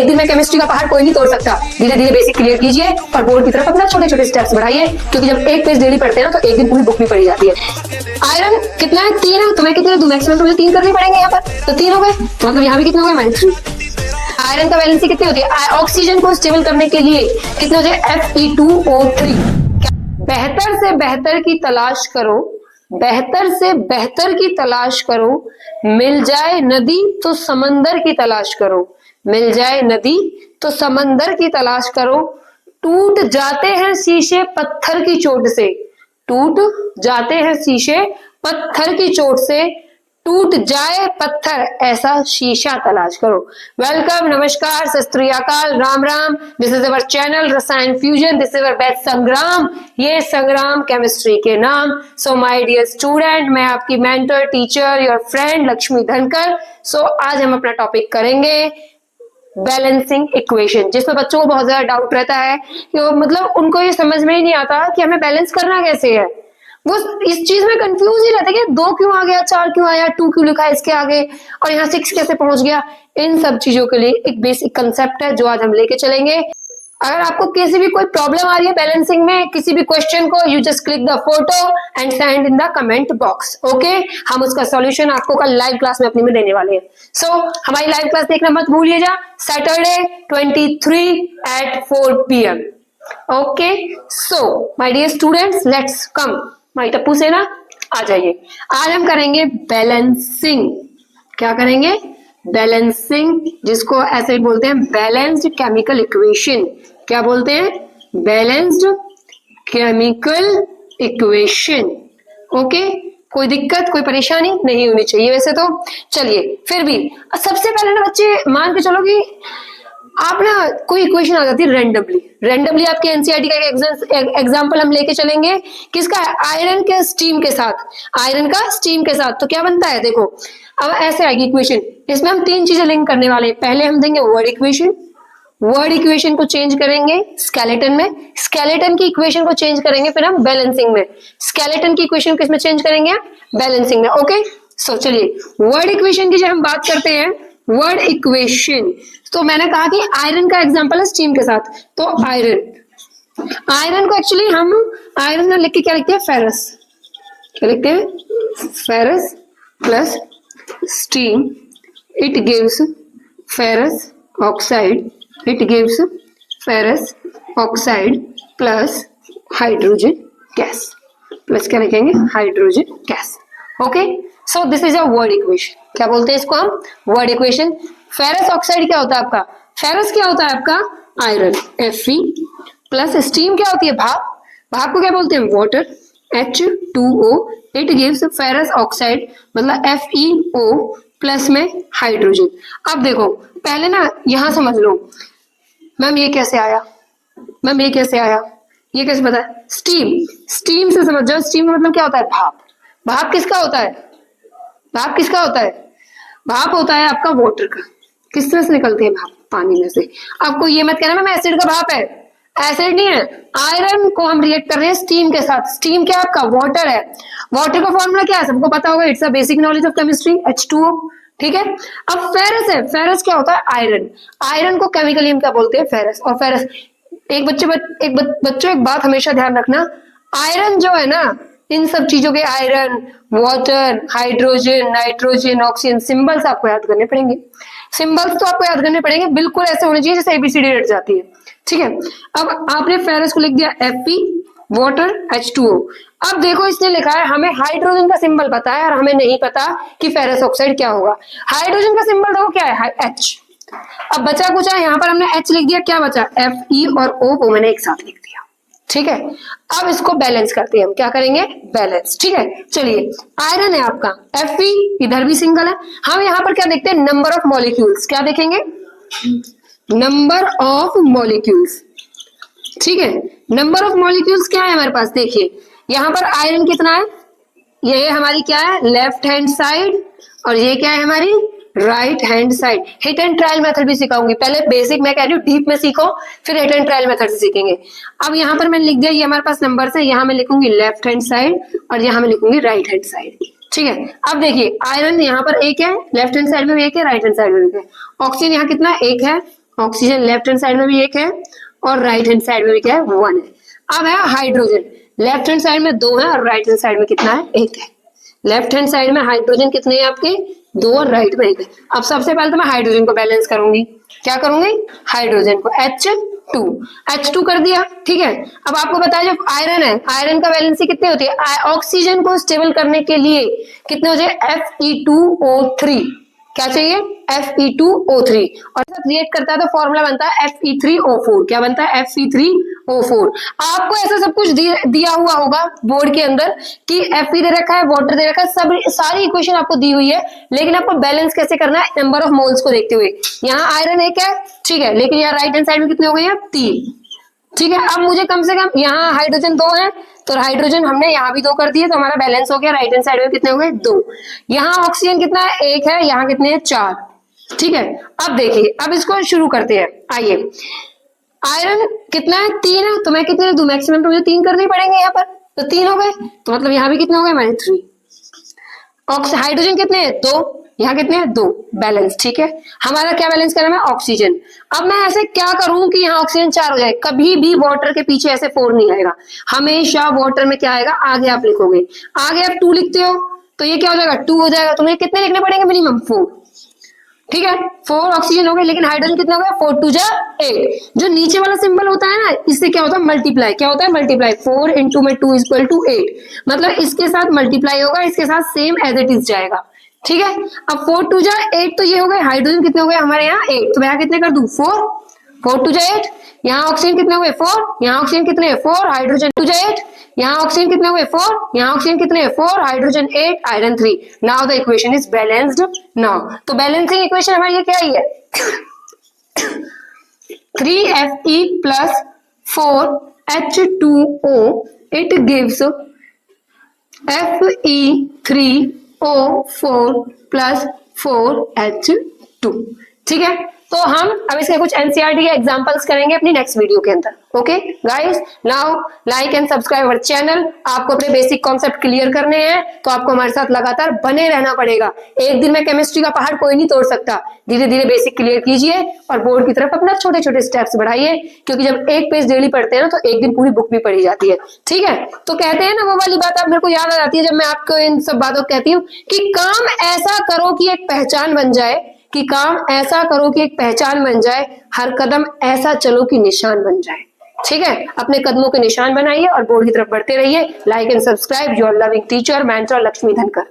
एक दिन में केमिस्ट्री का पहाड़ कोई नहीं तोड़ सकता। धीरे धीरे बेसिक क्लियर कीजिए और बोर्ड की तरफ अपना छोटे छोटे स्टेप्स बढ़ाइए, क्योंकि जब एक पेज डेली पढ़ते हैं ना तो एक दिन पूरी बुक भी पढ़ी जाती है। आयरन कितना है? 3 है। तुम्हें कितने? मैक्सिमम तुम्हें 3 करने पड़ेंगे यहाँ पर, तो 3 हो गए, मतलब यहाँ भी कितने हो गए? -3। आयरन का वैलेंसी कितनी होती है? ऑक्सीजन को स्टेबल करने के लिए कितने होते हैं? Fe2O3। बेहतर से बेहतर की तलाश करो, बेहतर से बेहतर की तलाश करो, मिल जाए नदी तो समंदर की तलाश करो, मिल जाए नदी तो समंदर की तलाश करो। टूट जाते हैं शीशे पत्थर की चोट से, टूट जाते हैं शीशे पत्थर की चोट से, टूट जाए पत्थर ऐसा शीशा तलाश करो। वेलकम, नमस्कार, सत श्री अकाल, राम राम। This is our channel Rasayan Fusion, this is our batch Sangram, ये संग्राम केमिस्ट्री के नाम। सो माय डियर स्टूडेंट, मैं आपकी mentor, teacher, your friend Lakshmi धनकर। सो आज हम अपना टॉपिक करेंगे बैलेंसिंग इक्वेशन, जिसमें बच्चों को बहुत ज्यादा डाउट रहता है कि मतलब उनको ये समझ में ही नहीं आता कि हमें बैलेंस करना कैसे है। वो इस चीज में कंफ्यूज ही रहते कि 2 क्यों आ गया, 4 क्यों आया, 2 क्यों लिखा है इसके आगे, और यहाँ 6 कैसे पहुंच गया। इन सब चीजों के लिए एक बेसिक कंसेप्ट है जो आज हम लेके चलेंगे। अगर आपको किसी भी कोई प्रॉब्लम आ रही है बैलेंसिंग में, किसी भी क्वेश्चन को, you just click the photo and send in the comment box. Okay, हम उसका सॉल्यूशन आपको कल लाइव क्लास में अपनी में देने वाले हैं। सो हमारी लाइव क्लास देखना मत भूलिएगा, Saturday 23 at 4 PM। Okay, so my dear students, let's come my Tappu से ना आ जाइए। आज हम करेंगे बैलेंसिंग। क्या करेंगे? बैलेंसिंग, जिसको ऐसे बोलते हैं बैलेंस्ड केमिकल इक्वेशन। क्या बोलते हैं? Balanced chemical equation. ओके, कोई दिक्कत, कोई परेशानी नहीं होनी चाहिए वैसे तो। चलिए, फिर भी सबसे पहले ना बच्चे मान के चलो कि आप ना कोई इक्वेशन आ जाती है रैंडमली आपके एनसीईआरटी का एग्जांपल हम लेके चलेंगे। किसका? आयरन के स्टीम के साथ, आयरन का स्टीम के साथ। तो क्या बनता है देखो, अब ऐसे आएगी इक्वेशन, इसमें हम 3 चीजें लिंक करने वाले हैं। पहले हम देंगे वर्ड इक्वेशन, वर्ड इक्वेशन को चेंज करेंगे स्केलेटन में, स्केलेटन की इक्वेशन को चेंज करेंगे फिर हम बैलेंसिंग में, स्केलेटन की इक्वेशन किसमें चेंज करेंगे? बैलेंसिंग में। ओके, सो चलिए वर्ड इक्वेशन की जब हम बात करते हैं, वर्ड इक्वेशन, तो मैंने कहा कि आयरन का एग्जांपल है स्टीम के साथ, तो आयरन को एक्चुअली हम आयरन में लिख के क्या लिखते हैं? फेरस। क्या लिखते हैं? Ferrous plus steam, it gives ferrous oxide, it gives ferrous oxide plus hydrogen gas, plus क्या लिखेंगे? Hydrogen gas. Okay, so this is a word equation. क्या बोलते हैं इसको हम? Word equation. फेरस ऑक्साइड क्या होता है आपका? फेरस क्या होता है आपका? आयरन, Fe, प्लस स्टीम क्या होती है? भाप। भाप को क्या बोलते हैं? Water, H2O, it gives ferrous oxide, मतलब FeO प्लस में हाइड्रोजन। अब देखो पहले ना यहां समझ लो, मैम ये कैसे आया, मैम ये कैसे आया, ये कैसे पता है? स्टीम से समझ जाओ। स्टीम का मतलब क्या होता है? भाप। भाप किसका होता है? भाप किसका होता है? भाप होता है आपका वाटर का। किस तरह से निकलते हैं भाप? पानी में से। आपको ये मत कहना मैं एसिड का भाप है, एसिड नहीं है। आयरन को हम रिएक्ट कर रहे हैं स्टीम के साथ। स्टीम क्या आपका? वाटर है। वाटर का फॉर्मूला क्या है? सबको पता होगा, it's a basic knowledge of chemistry, H2O। ठीक है, अब फेरस है। फेरस क्या होता है? आयरन। आयरन को केमिकली हम क्या बोलते हैं? फेरस। और फेरस, बच्चों एक बात हमेशा ध्यान रखना, आयरन जो है ना, इन सब चीजों के iron, water, hydrogen, nitrogen, oxygen, symbols आपको याद करने पड़ेंगे। सिंबल्स तो आपको याद करने पड़ेंगे, बिल्कुल ऐसे होने चाहिए जैसे ABCD रट जाती है। ठीक है, अब आपने फेरस को लिख दिया Fe, वाटर, H2O। अब देखो इसने लिखा है, हमें हाइड्रोजन का सिंबल पता है और हमें नहीं पता कि फेरस ऑक्साइड क्या होगा। हाइड्रोजन का सिंबल देखो क्या है? H। अब बचा कुछ है, यहाँ पर हमने H लिख दिया, क्या बचा? Fe और O को मैंने एक साथ लिख दिया। ठीक है, अब इसको बैलेंस करते हैं हम। क्या करेंगे? बैलेंस। ठीक है, चलिए आयरन है आपका, Fe, इधर भी सिंगल है। हम यहाँ पर क्या देखते हैं? Number of molecules. क्या देखेंगे? Number of molecules. ठीक है, नंबर ऑफ मॉलिक्यूल्स क्या है हमारे पास? देखिए यहाँ पर आयरन कितना है? ये हमारी क्या है? लेफ्ट हैंड साइड, और ये क्या है हमारी? Right hand side. Hit and trial method भी सिखाऊंगी, पहले बेसिक मैं कह रही हूँ डीप में सीखो, फिर हिट एंड ट्रायल मेथड से सीखेंगे। अब यहाँ पर मैंने लिख दिया, ये हमारे पास नंबर है, यहाँ मैं लिखूंगी लेफ्ट हैंड साइड और यहाँ मैं लिखूंगी राइट हैंड साइड। ठीक है, अब देखिए आयरन यहाँ पर एक है, लेफ्ट हैंड साइड में भी एक है, राइट हैंड साइड में भी एक है। ऑक्सीजन यहाँ कितना? एक है, ऑक्सीजन लेफ्ट हैंड साइड में भी एक है और राइट हैंड साइड में भी क्या है, 1 है। अब है हाइड्रोजन, लेफ्ट हैंड साइड में 2 है और राइट हैंड साइड में कितना है, 1 है। लेफ्ट हैंड साइड में हाइड्रोजन कितने हैं आपके, 2 और राइट में 1 है। अब सबसे पहले तो मैं हाइड्रोजन को बैलेंस करूंगी, क्या करूंगी, हाइड्रोजन को H2 कर दिया, ठीक है। अब आपको बताया जो आयरन है, आयरन का वैलेंसी कितनी होती है, ऑक्सीजन को स्टेबल करने के लिए कितने हो जाए, Fe2O3, क्या चाहिए, Fe2O3, और जब रिएक्ट करता है तो फॉर्मूला बनता है Fe3O4, क्या बनता है, Fe3O4। आपको ऐसा सब कुछ दिया हुआ होगा बोर्ड के अंदर कि Fe दे रखा है, वाटर दे रखा है, सब सारी इक्वेशन आपको दी हुई है, लेकिन आपको बैलेंस कैसे करना है, नंबर ऑफ मोल्स को देखते हुए। यहाँ आयरन 1 है, ठीक है, लेकिन यहाँ राइट हैंड साइड में कितने हो गए हैं, 3, ठीक है। अब मुझे कम से कम, यहाँ हाइड्रोजन 2 है तो हाइड्रोजन हमने यहाँ भी 2 कर दिए, तो हमारा बैलेंस हो गया। राइट हैंड साइड में कितने हो गए, 2। यहाँ ऑक्सीजन कितना है, 1 है, यहाँ कितने हैं, 4, ठीक है। अब देखिए, अब इसको शुरू करते हैं, आइए। आयरन कितना है, 3 है, तो मैं कितने दूं, मैक्सिमम तो मुझे 3 करने पड़ेंगे यहाँ पर, तो 3 हो गए, तो मतलब यहाँ भी कितने हो गए, 3। हाइड्रोजन कितने हैं, 2, यहाँ कितने हैं, 2, बैलेंस, ठीक है। हमारा क्या बैलेंस करना है, ऑक्सीजन। अब मैं ऐसे क्या करूं कि यहाँ ऑक्सीजन 4 हो जाए, कभी भी वाटर के पीछे ऐसे 4 नहीं आएगा, हमेशा वाटर में क्या आएगा, आगे आप लिखोगे, आगे आप 2 लिखते हो तो ये क्या हो जाएगा, 2 हो जाएगा, तो मुझे कितने लिखने पड़ेंगे, मिनिमम 4, ठीक है। 4 ऑक्सीजन हो गए, लेकिन हाइड्रोजन कितना हो गया, 4 2 जा 8। जो नीचे वाला सिंबल होता है ना, इससे क्या होता है, मल्टीप्लाई, क्या होता है, मल्टीप्लाई, 4 इंटू में 2 इक्वल टू 8, मतलब इसके साथ मल्टीप्लाई होगा, इसके साथ सेम एज इट इज जाएगा, ठीक है। अब 4 2 जा 8, तो ये हो गए, हाइड्रोजन कितने हो गए हमारे यहाँ, 8, तो मैं यहाँ कितने कर दूं, 4 2 जा 8, यहाँ ऑक्सीजन कितने हुए, 4, यहाँ ऑक्सीजन कितने, 4, हाइड्रोजन 2 जा 8, यहाँ ऑक्सीजन कितने हुए, 4, यहाँ ऑक्सीजन कितने, 4, hydrogen 8, iron 3। Now the equation is balanced now, तो बैलेंसिंग इक्वेशन हमारी ये क्या ही है, 3Fe plus 4H2O, it gives Fe3O4 plus 4H2, ठीक है। तो हम अब इसके कुछ एनसीईआरटी के एग्जांपल्स करेंगे अपनी नेक्स्ट वीडियो के अंदर। Okay guys, now like and subscribe our channel. आपको अपने बेसिक कॉन्सेप्ट क्लियर करने हैं तो आपको हमारे साथ लगातार बने रहना पड़ेगा। एक दिन में केमिस्ट्री का पहाड़ कोई नहीं तोड़ सकता। धीरे धीरे बेसिक क्लियर कीजिए और बोर्ड की तरफ अपना छोटे छोटे स्टेप्स बढ़ाइए, क्योंकि जब एक पेज डेली पढ़ते हैं ना तो एक दिन पूरी बुक भी पढ़ी जाती है, ठीक है। तो कहते हैं ना, वो वाली बात अब मेरे को याद आ जाती है जब मैं आपको इन सब बातों को कहती हूँ कि काम ऐसा करो कि एक पहचान बन जाए, कि काम ऐसा करो कि एक पहचान बन जाए, हर कदम ऐसा चलो कि निशान बन जाए, ठीक है। अपने कदमों के निशान बनाइए और बोर्ड की तरफ बढ़ते रहिए। Like and subscribe. Your loving teacher, mentor Lakshmi धनकर।